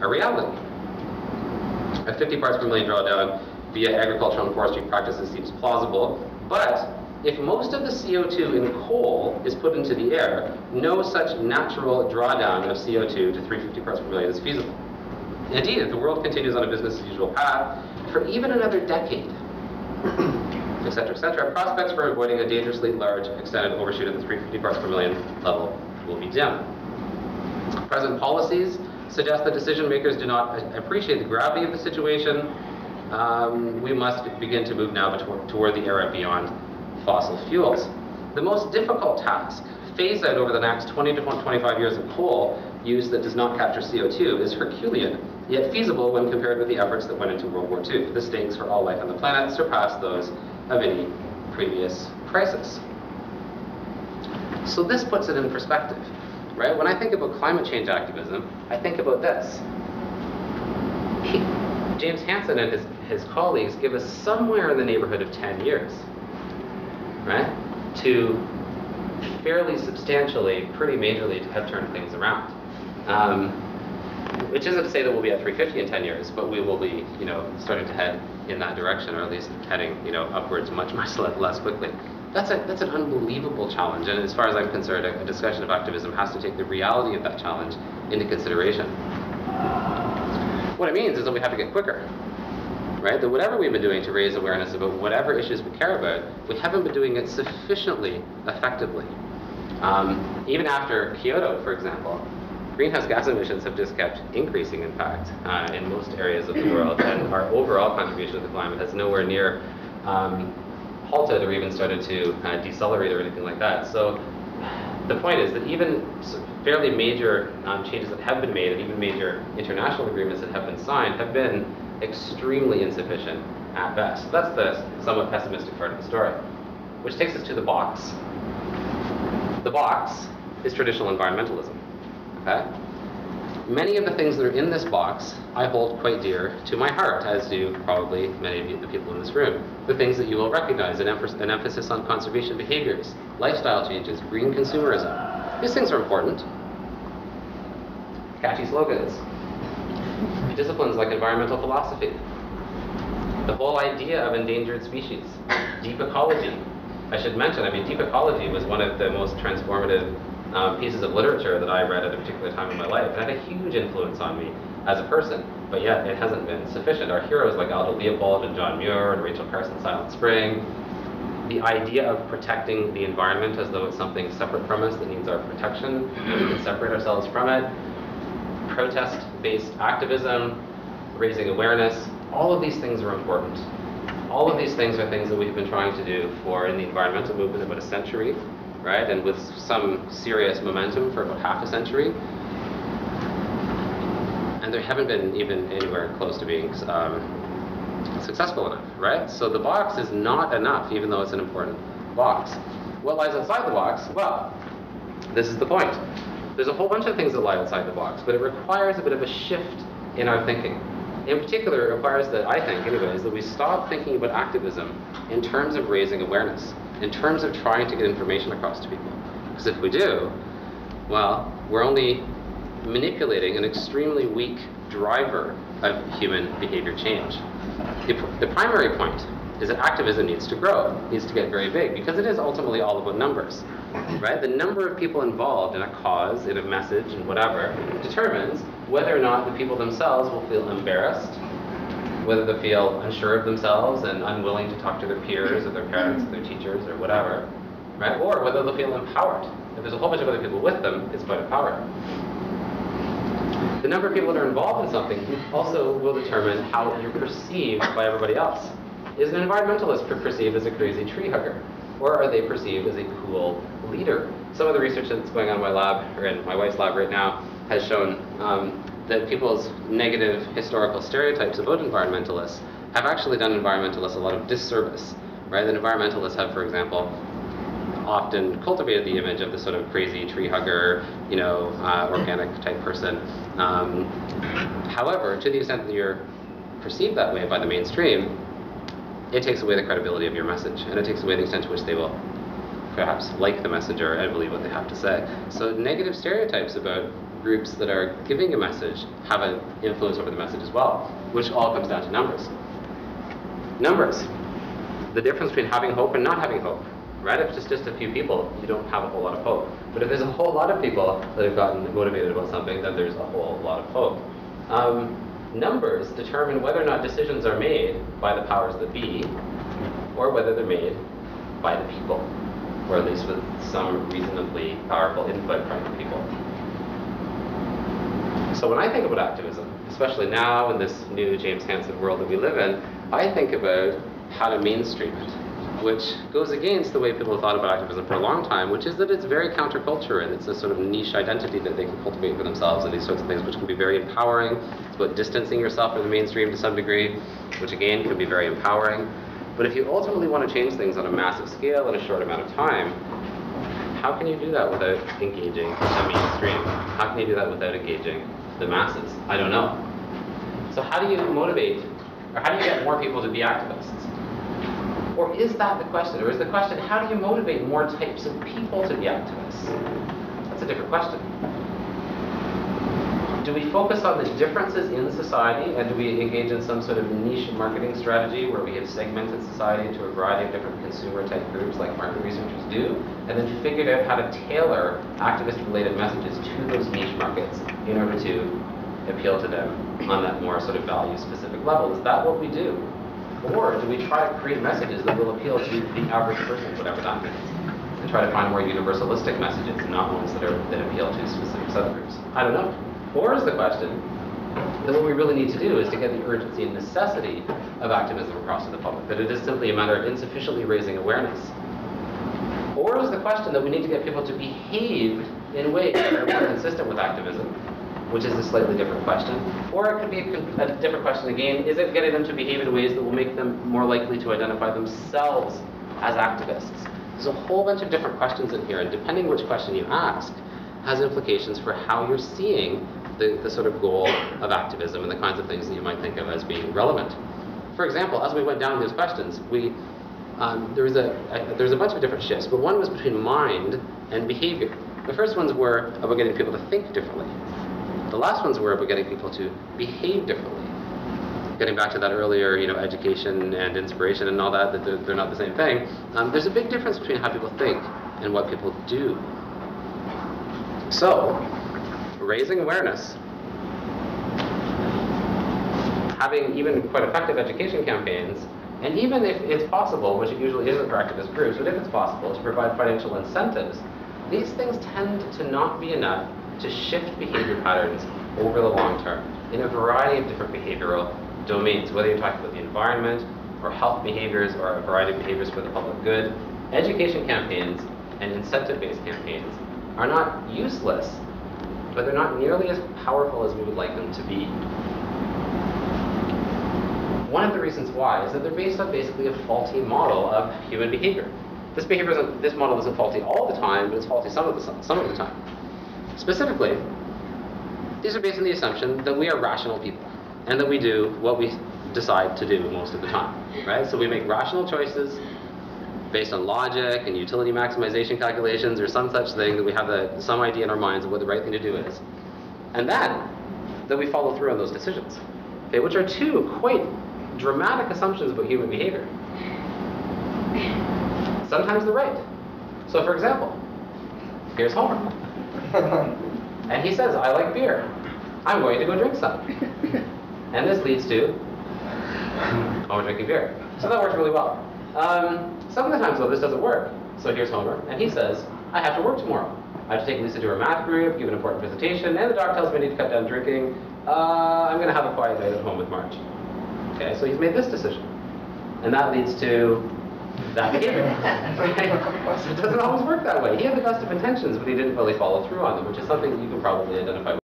a reality. A 50 parts per million drawdown via agricultural and forestry practices seems plausible, but if most of the CO2 in coal is put into the air, no such natural drawdown of CO2 to 350 parts per million is feasible. Indeed, if the world continues on a business-as-usual path for even another decade, etc., prospects for avoiding a dangerously large extended overshoot of the 350 parts per million level will be dim. Present policies suggest that decision makers do not appreciate the gravity of the situation. We must begin to move now toward the era beyond fossil fuels. The most difficult task, phase out over the next 20 to 25 years of coal use that does not capture CO2, is Herculean, yet feasible when compared with the efforts that went into World War II. The stakes for all life on the planet surpass those of any previous crisis. So this puts it in perspective, right? When I think about climate change activism, I think about this. James Hansen and his colleagues give us somewhere in the neighborhood of 10 years, right, to fairly substantially, pretty majorly, to have turned things around. Which isn't to say that we'll be at 350 in 10 years, but we will be, starting to head in that direction, or at least heading, upwards much less quickly. That's an unbelievable challenge, and as far as I'm concerned, a discussion of activism has to take the reality of that challenge into consideration. What it means is that we have to get quicker, right? That whatever we've been doing to raise awareness about whatever issues we care about, we haven't been doing it sufficiently effectively. Even after Kyoto, for example, greenhouse gas emissions have just kept increasing, in fact, in most areas of the world, and our overall contribution to the climate has nowhere near halted or even started to decelerate or anything like that. So the point is that even fairly major changes that have been made, and even major international agreements that have been signed, have been extremely insufficient at best. So that's the somewhat pessimistic part of the story, which takes us to the box. The box is traditional environmentalism. Okay? Many of the things that are in this box I hold quite dear to my heart, as do probably many of you, the people in this room. The things that you will recognize: an emphasis on conservation behaviors, lifestyle changes, green consumerism. These things are important. Catchy slogans. Disciplines like environmental philosophy. The whole idea of endangered species. Deep ecology. I should mention, deep ecology was one of the most transformative pieces of literature that I read at a particular time in my life. It had a huge influence on me as a person, but yet it hasn't been sufficient. Our heroes like Aldo Leopold and John Muir and Rachel Carson's Silent Spring, the idea of protecting the environment as though it's something separate from us that needs our protection, and we can separate ourselves from it, protest-based activism, raising awareness, all of these things are important. All of these things are things that we've been trying to do in the environmental movement about a century, right? And with some serious momentum for about half a century. And there haven't been even anywhere close to being successful enough, right? So the box is not enough, even though it's an important box. What lies outside the box? Well, this is the point. There's a whole bunch of things that lie outside the box, but it requires a bit of a shift in our thinking. In particular, it requires that, I think anyways, that we stop thinking about activism in terms of raising awareness, in terms of trying to get information across to people. Because if we do, well, we're only manipulating an extremely weak driver of human behavior change. The primary point is that activism needs to grow, needs to get very big, because it is ultimately all about numbers, right? The number of people involved in a cause, in a message, and whatever, determines whether or not the people themselves will feel embarrassed, whether they feel unsure of themselves and unwilling to talk to their peers or their parents or their teachers or whatever, right? Or whether they'll feel empowered. If there's a whole bunch of other people with them, it's quite empowering. The number of people that are involved in something also will determine how you're perceived by everybody else. Is an environmentalist perceived as a crazy tree hugger? Or are they perceived as a cool leader? Some of the research that's going on in my lab, or in my wife's lab right now, has shown that people's negative historical stereotypes about environmentalists have actually done environmentalists a lot of disservice, right? That environmentalists have, for example, often cultivated the image of the sort of crazy tree hugger, organic type person. However, to the extent that you're perceived that way by the mainstream, it takes away the credibility of your message, and it takes away the extent to which they will perhaps like the messenger and believe what they have to say. So negative stereotypes about groups that are giving a message have an influence over the message as well, which all comes down to numbers. Numbers. The difference between having hope and not having hope. Right? If it's just a few people, you don't have a whole lot of hope. But if there's a whole lot of people that have gotten motivated about something, then there's a whole lot of hope. Numbers determine whether or not decisions are made by the powers that be, or whether they're made by the people, or at least with some reasonably powerful input from the people. So when I think about activism, especially now in this new James Hansen world that we live in, I think about how to mainstream it, which goes against the way people have thought about activism for a long time, which is that it's very counterculture and it's a sort of niche identity that they can cultivate for themselves and these sorts of things, which can be very empowering. It's about distancing yourself from the mainstream to some degree, which again can be very empowering. But if you ultimately want to change things on a massive scale in a short amount of time, how can you do that without engaging the mainstream? How can you do that without engaging the masses? I don't know. So how do you motivate, or how do you get more people to be activists? Or is that the question? Or is the question, how do you motivate more types of people to be activists? That's a different question. Do we focus on the differences in society, and do we engage in some sort of niche marketing strategy where we have segmented society into a variety of different consumer-type groups like market researchers do, and then figured out how to tailor activist-related messages to those niche markets in order to appeal to them on that more sort of value-specific level? Is that what we do? Or do we try to create messages that will appeal to the average person, whatever that means, and try to find more universalistic messages, not ones that appeal to specific subgroups? I don't know. Or is the question that what we really need to do is to get the urgency and necessity of activism across to the public, that it is simply a matter of insufficiently raising awareness? Or is the question that we need to get people to behave in ways that are more consistent with activism, which is a slightly different question? Or it could be a different question again, is it getting them to behave in ways that will make them more likely to identify themselves as activists? There's a whole bunch of different questions in here, and depending which question you ask, has implications for how you're seeing the sort of goal of activism and the kinds of things that you might think of as being relevant. For example, as we went down these questions, there was a bunch of different shifts, but one was between mind and behavior. The first ones were about getting people to think differently. The last ones were about getting people to behave differently. Getting back to that earlier, education and inspiration and all that they're not the same thing. There's a big difference between how people think and what people do. So, raising awareness, having even quite effective education campaigns, and even if it's possible, which it usually isn't for activist groups, but if it's possible to provide financial incentives, these things tend to not be enough to shift behavior patterns over the long term in a variety of different behavioral domains, whether you're talking about the environment or health behaviors or a variety of behaviors for the public good. Education campaigns and incentive-based campaigns are not useless, but they're not nearly as powerful as we would like them to be. One of the reasons why is that they're based on basically a faulty model of human behavior. This model isn't faulty all the time, but it's faulty some of the time. Specifically, these are based on the assumption that we are rational people and that we do what we decide to do most of the time, right? So we make rational choices based on logic and utility maximization calculations or some such thing, that we have some idea in our minds of what the right thing to do is. And then, that we follow through on those decisions, okay, which are two quite dramatic assumptions about human behavior. Sometimes they're right. So for example, here's Homer. And he says, I like beer. I'm going to go drink some. And this leads to Homer drinking beer. So that works really well. Some of the times, though, this doesn't work. So here's Homer, and he says, I have to work tomorrow. I have to take Lisa to her math group, give an important presentation, and the doc tells me I need to cut down drinking. I'm going to have a quiet night at home with Marge. Okay, so he's made this decision. And that leads to that behavior. So it doesn't always work that way. He had the best of intentions, but he didn't really follow through on them, which is something that you can probably identify with.